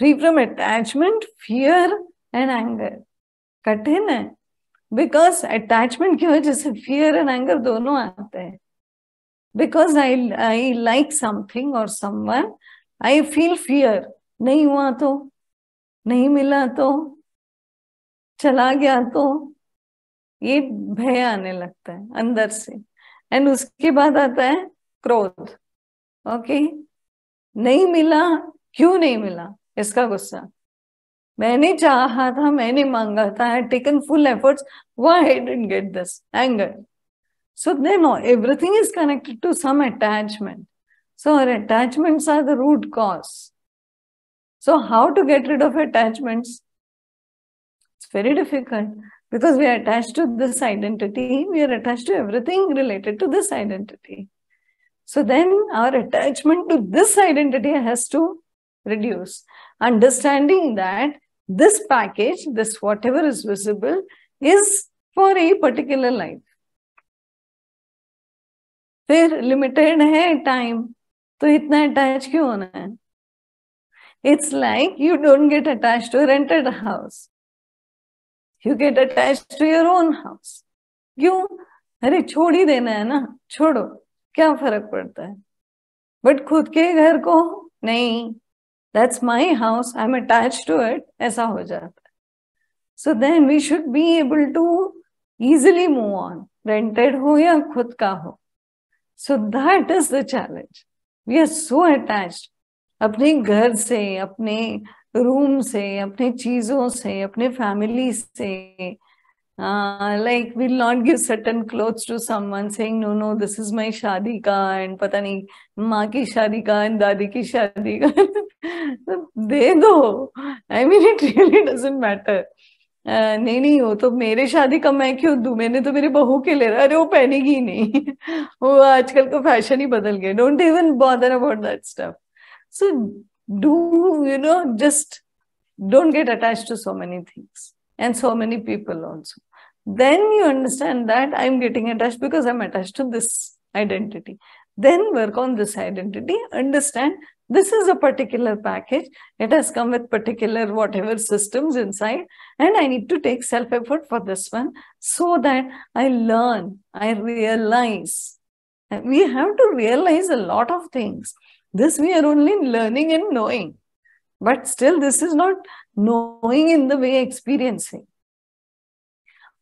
Free from attachment, fear and anger. कठिन है, because attachment की वजह से fear and anger दोनों आते हैं. Because I like something or someone, I feel fear. नहीं हुआ तो, नहीं मिला तो, चला गया तो, ये भय आने लगता है अंदर से. एंड उसके बाद आता है क्रोध. ओके, नहीं मिला, क्यों नहीं मिला, इसका गुस्सा. मैंने चाहा था, मैंने मांगा था, I had taken full efforts, why I didn't get this? Anger. So then everything is connected to some attachment. So our attachments are the root cause. So how to get rid of attachments? It's very difficult, because we are attached to this identity. We are attached to everything related to this identity. So then our attachment to this identity has to reduce. Understanding that this package, this whatever is visible, is for a particular life. फिर limited है time, तो इतना attach क्यों होना है? It's like you don't get attached to a rented house. You get attached to your own house. क्यों? अरे छोड़ ही देना है ना, छोड़ो, क्या फर्क पड़ता है. बट खुद के घर को नहीं, that's my house, I'm attached to it, ऐसा हो जाता है. So then we should be able to easily move on, rented हो या खुद का हो. So that is the challenge. We are so attached अपने घर से, अपने रूम से, अपने चीजों से, अपने फैमिली से. Like we'll not give certain clothes to someone, saying no, this is my शादी का, and पता नहीं माँ की शादी का and दादी की शादी का. दे दो. I mean, it really doesn't matter. नहीं हो तो मेरे शादी का मैं क्यों दूं, मैंने तो मेरी बहू के ले रहा. अरे वो पहनेगी नहीं, वो आजकल का फैशन ही बदल गया. Don't even bother about that stuff. So do, just don't get attached to so many things and so many people also. Then you understand that I'm getting attached because I'm attached to this identity. Then work on this identity, understand this is a particular package, it has come with particular whatever systems inside, and I need to take self-effort for this one so that I learn, I realize. We have to realize a lot of things. This we are only learning and knowing, but still this is not knowing in the way experiencing.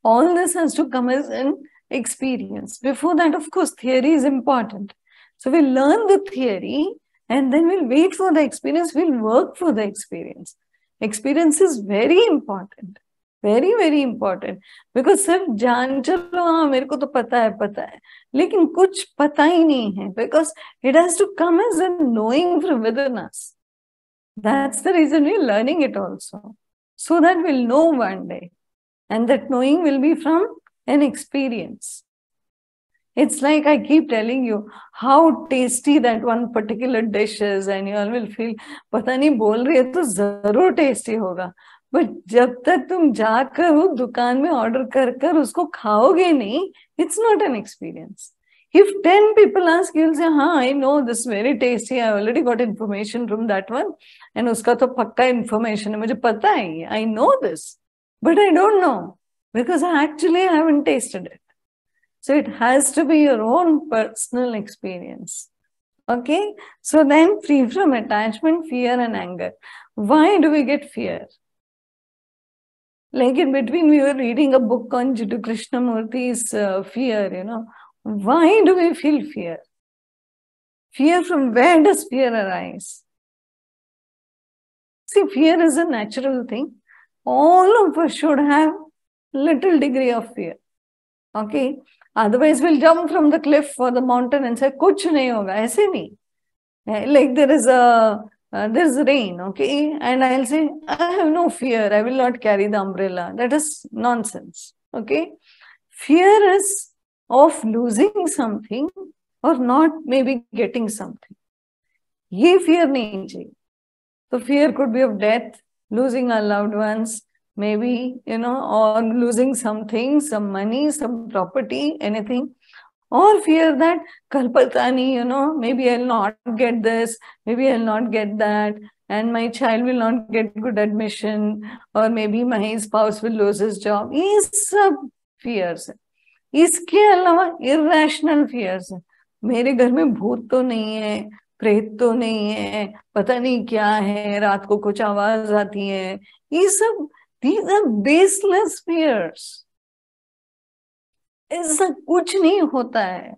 All this has to come as an experience. Before that, of course, theory is important. So we'll learn the theory and then we'll wait for the experience, we'll work for the experience. Experience is very important. Very, very important. Because सिर्फ जान चलो हाँ मेरे को तो पता है, लेकिन कुछ पता ही नहीं है. Because it has to come as a knowing from within us. That's the reason we're learning it also. So that we'll know one day. And that knowing will be from an experience. It's like I keep telling you how tasty that one particular dish is, and you all will feel, पता नहीं बोल रही है तो जरूर tasty होगा. But जब तक तुम जाकर वो दुकान में order कर उसको खाओगे नहीं, it's not an experience. If 10 people ask, you'll say, हाँ, I know this is very tasty. I already got information from that one. And उसका तो पक्का information है, मुझे पता है, I know this. But I don't know, because I actually haven't tasted it. So it has to be your own personal experience. Okay? So then free from attachment, fear and anger. Why do we get fear? Like in between, we were reading a book on Jiddu Krishnamurti's fear, Why do we feel fear? Fear, from where does fear arise? See, fear is a natural thing. All of us should have little degree of fear. Okay? Otherwise, we'll jump from the cliff or the mountain and say, kuch nahi hoga. Aise nahi. Like there's rain, okay? And I'll say, I have no fear. I will not carry the umbrella. That is nonsense. Okay? Fear is of losing something or not maybe getting something. Ye fear nahi chahiye. So fear could be of death, losing our loved ones, maybe, or losing something, some money, some property, anything. Or fear that, kal pata nahi, maybe I'll not get this, maybe I'll not get that. and my child will not get good admission, or maybe my spouse will lose his job. ये सब fears है. इसके अलावा irrational fears है. मेरे घर में भूत तो नहीं है, प्रेत तो नहीं है, पता नहीं क्या है, रात को कुछ आवाज आती है. ये सब, these are baseless fears. ऐसा कुछ नहीं होता है,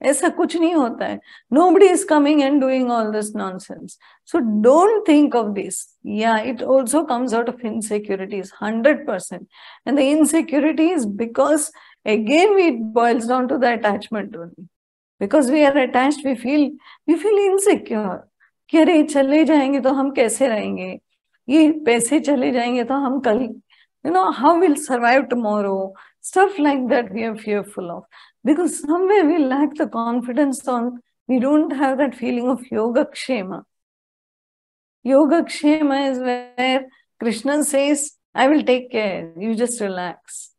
ऐसा कुछ नहीं होता है. Nobody is coming and doing all this nonsense. So don't think of this. Yeah, it also comes out of insecurities, 100%. And the insecurity is because, again, it boils down to the attachment only. Because we are attached, we feel insecure. कि अरे चले जाएंगे तो हम कैसे रहेंगे, ये पैसे चले जाएंगे तो हम कल, how we'll survive tomorrow. Stuff like that we are fearful of. Because somewhere we lack the confidence we don't have that feeling of Yogakshema. Yogakshema is where Krishna says, I will take care, you just relax.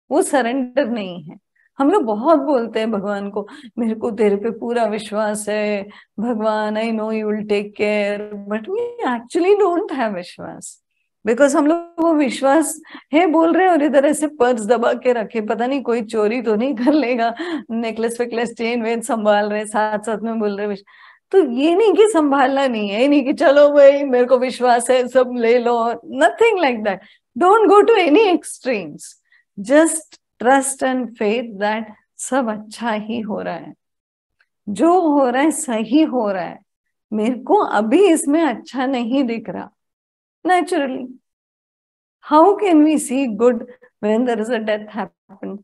वो surrender नहीं है. हम लोग बहुत बोलते हैं भगवान को, मेरे को तेरे पे पूरा विश्वास है भगवान, I know you will take care, but we actually don't have विश्वास. बिकॉज हम लोग वो विश्वास है बोल रहे हैं और इधर ऐसे पर्स दबा के रखे, पता नहीं कोई चोरी तो नहीं कर लेगा, नेकलेस वेकलेस चेन वेन संभाल रहे, साथ साथ में बोल रहे. तो ये नहीं कि संभालना नहीं है, ये नहीं कि चलो भाई मेरे को विश्वास है सब ले लो, nothing like that. Don't go to any extremes. Just trust and faith that सब अच्छा ही हो रहा है, जो हो रहा है सही हो रहा है. मेरे को अभी इसमें अच्छा नहीं दिख रहा. Naturally, how can we see good when there is a death happened?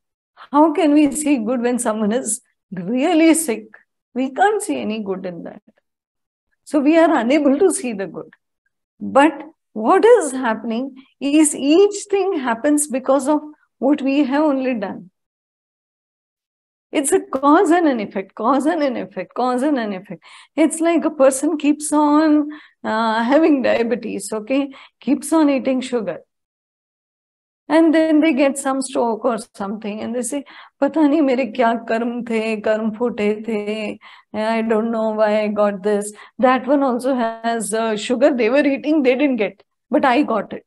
How can we see good when someone is really sick? We can't see any good in that. So we are unable to see the good. But what is happening is each thing happens because of what we have only done. It's a cause and an effect, cause and an effect, cause and an effect. It's like a person keeps on having diabetes, okay, keeps on eating sugar. And then they get some stroke or something and they say, pata nahi mere kya karm the, karm phute the, I don't know why I got this. That one also has sugar they were eating, they didn't get, but I got it.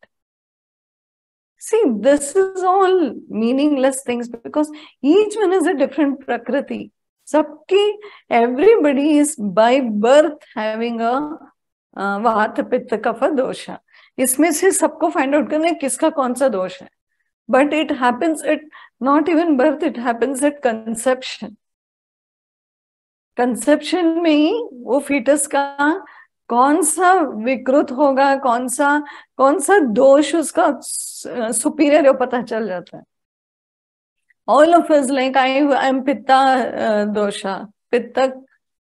See, this is all meaningless things because each one is a different prakriti. Everybody is by birth having a vata pitta kapha dosha. इसमें से सबको find out करना है किसका कौन सा दोष है. But it happens at not even birth, it happens at conception. Conception में ही वो fetus का कौन सा विकृत होगा, कौन सा दोष उसका सुपीरियर पता चल जाता है. All of us like I am pitta dosha, pitta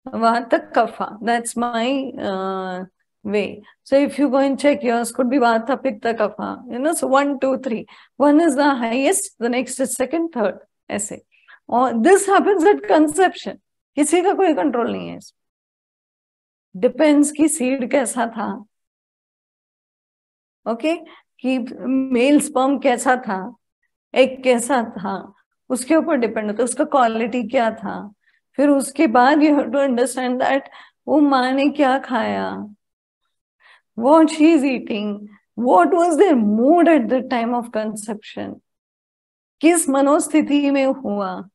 vata kapha. That's my way. So if you go and check, yours could be vata pitta kapha. So 1, 2, 3. One is the highest, the next is second, third. ऐसे. और this happens at conception. किसी का कोई control नहीं है. Depends की seed कैसा था, ओके, कि मेल स्पर्म कैसा था, एग कैसा था, उसके ऊपर डिपेंड होता है, उसका क्वालिटी क्या था. फिर उसके बाद you have to understand that वो माँ ने क्या खाया, what she is eating, what was their mood at the time of conception, किस मनोस्थिति में हुआ.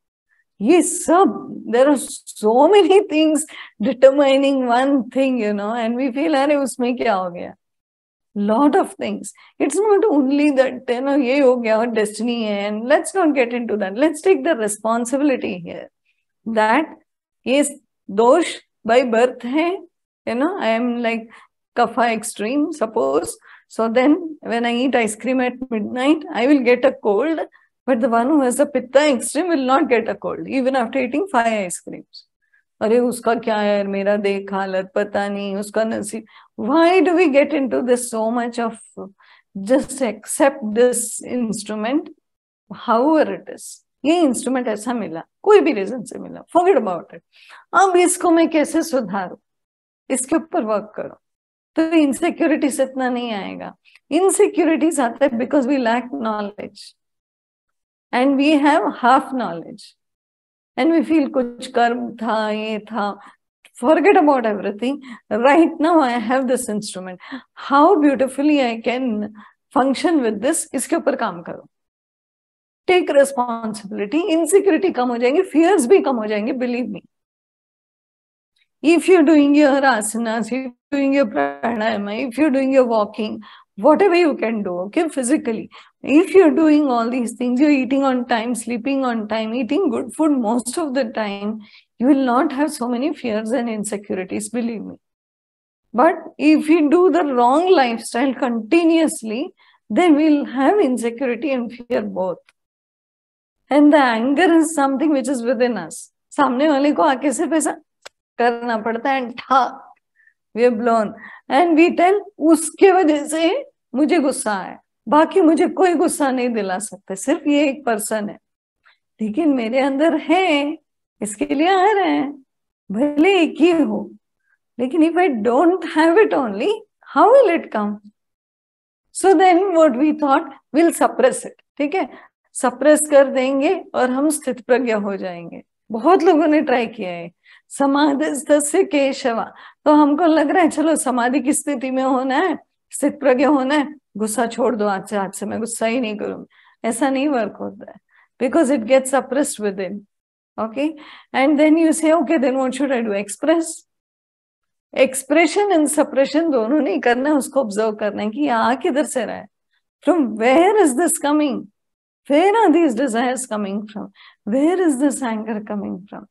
ये सब, there are so many things determining one thing, and we feel अरे उसमें क्या हो गया. Lot of things. It's not only that ये हो गया और destiny है, and let's not get into that. Let's take the responsibility here that ये दोष by birth है. I am like kapha extreme, suppose. So then when I eat ice cream at midnight, I will get a cold. But the one who has a pitta extreme will not get a cold, even after eating 5 ice creams. अरे उसका क्या है, मेरा देख हालत पता नहीं, उसका नसीब. Why do we get into this so much of just accept this instrument, however it is. ये instrument ऐसा मिला, कोई भी reason से मिला, forget about it. अब इसको मैं कैसे सुधारूं, इसके ऊपर वर्क करो. तो insecurity से इतना नहीं आएगा. Insecurities आते हैं because we lack knowledge. And we have half knowledge. And we feel कुछ कर्म था, ये था. forget about everything. Right now I have this instrument. How beautifully I can function with this. इसके ऊपर काम करो. Take responsibility. Insecurity कम हो जाएंगे, fears भी कम हो जाएंगे. Believe me. If you're doing your asanas, if you're doing your pranayama, if you're doing your walking, whatever you can do, okay, physically. If you're doing all these things, you're eating on time, sleeping on time, eating good food most of the time, you will not have so many fears and insecurities, believe me. But if you do the wrong lifestyle continuously, then we'll have insecurity and fear both. And the anger is something which is within us. सामने वाले को आके सिर्फ ऐसा करना पड़ता है and we are blown and we tell उसके वजह से मुझे गुस्सा है, बाकी मुझे कोई गुस्सा नहीं दिला सकते, सिर्फ ये एक पर्सन है, लेकिन मेरे अंदर है, इसके लिए आ रहे हैं, भले एक ही हो, लेकिन if I don't have it only, how will it come? So then what we thought, we'll suppress it. ठीक है, सप्रेस कर देंगे और हम स्थित प्रज्ञ हो जाएंगे. बहुत लोगों ने ट्राई किया है. समाधिस्तस्य केशवा, तो हमको लग रहा है चलो समाधि की स्थिति में होना है, स्थित प्रज्ञ होना है, गुस्सा छोड़ दो, आज से मैं गुस्सा ही नहीं करूंगा. ऐसा नहीं वर्क होता है, because it gets suppressed within. Okay, and then you say okay, then what should I do? Express. Expression and suppression दोनों नहीं करना है, उसको ऑब्जर्व करना है कि आ किधर से रहा है, from where is this coming, where are these desires coming from, where is this anger coming from.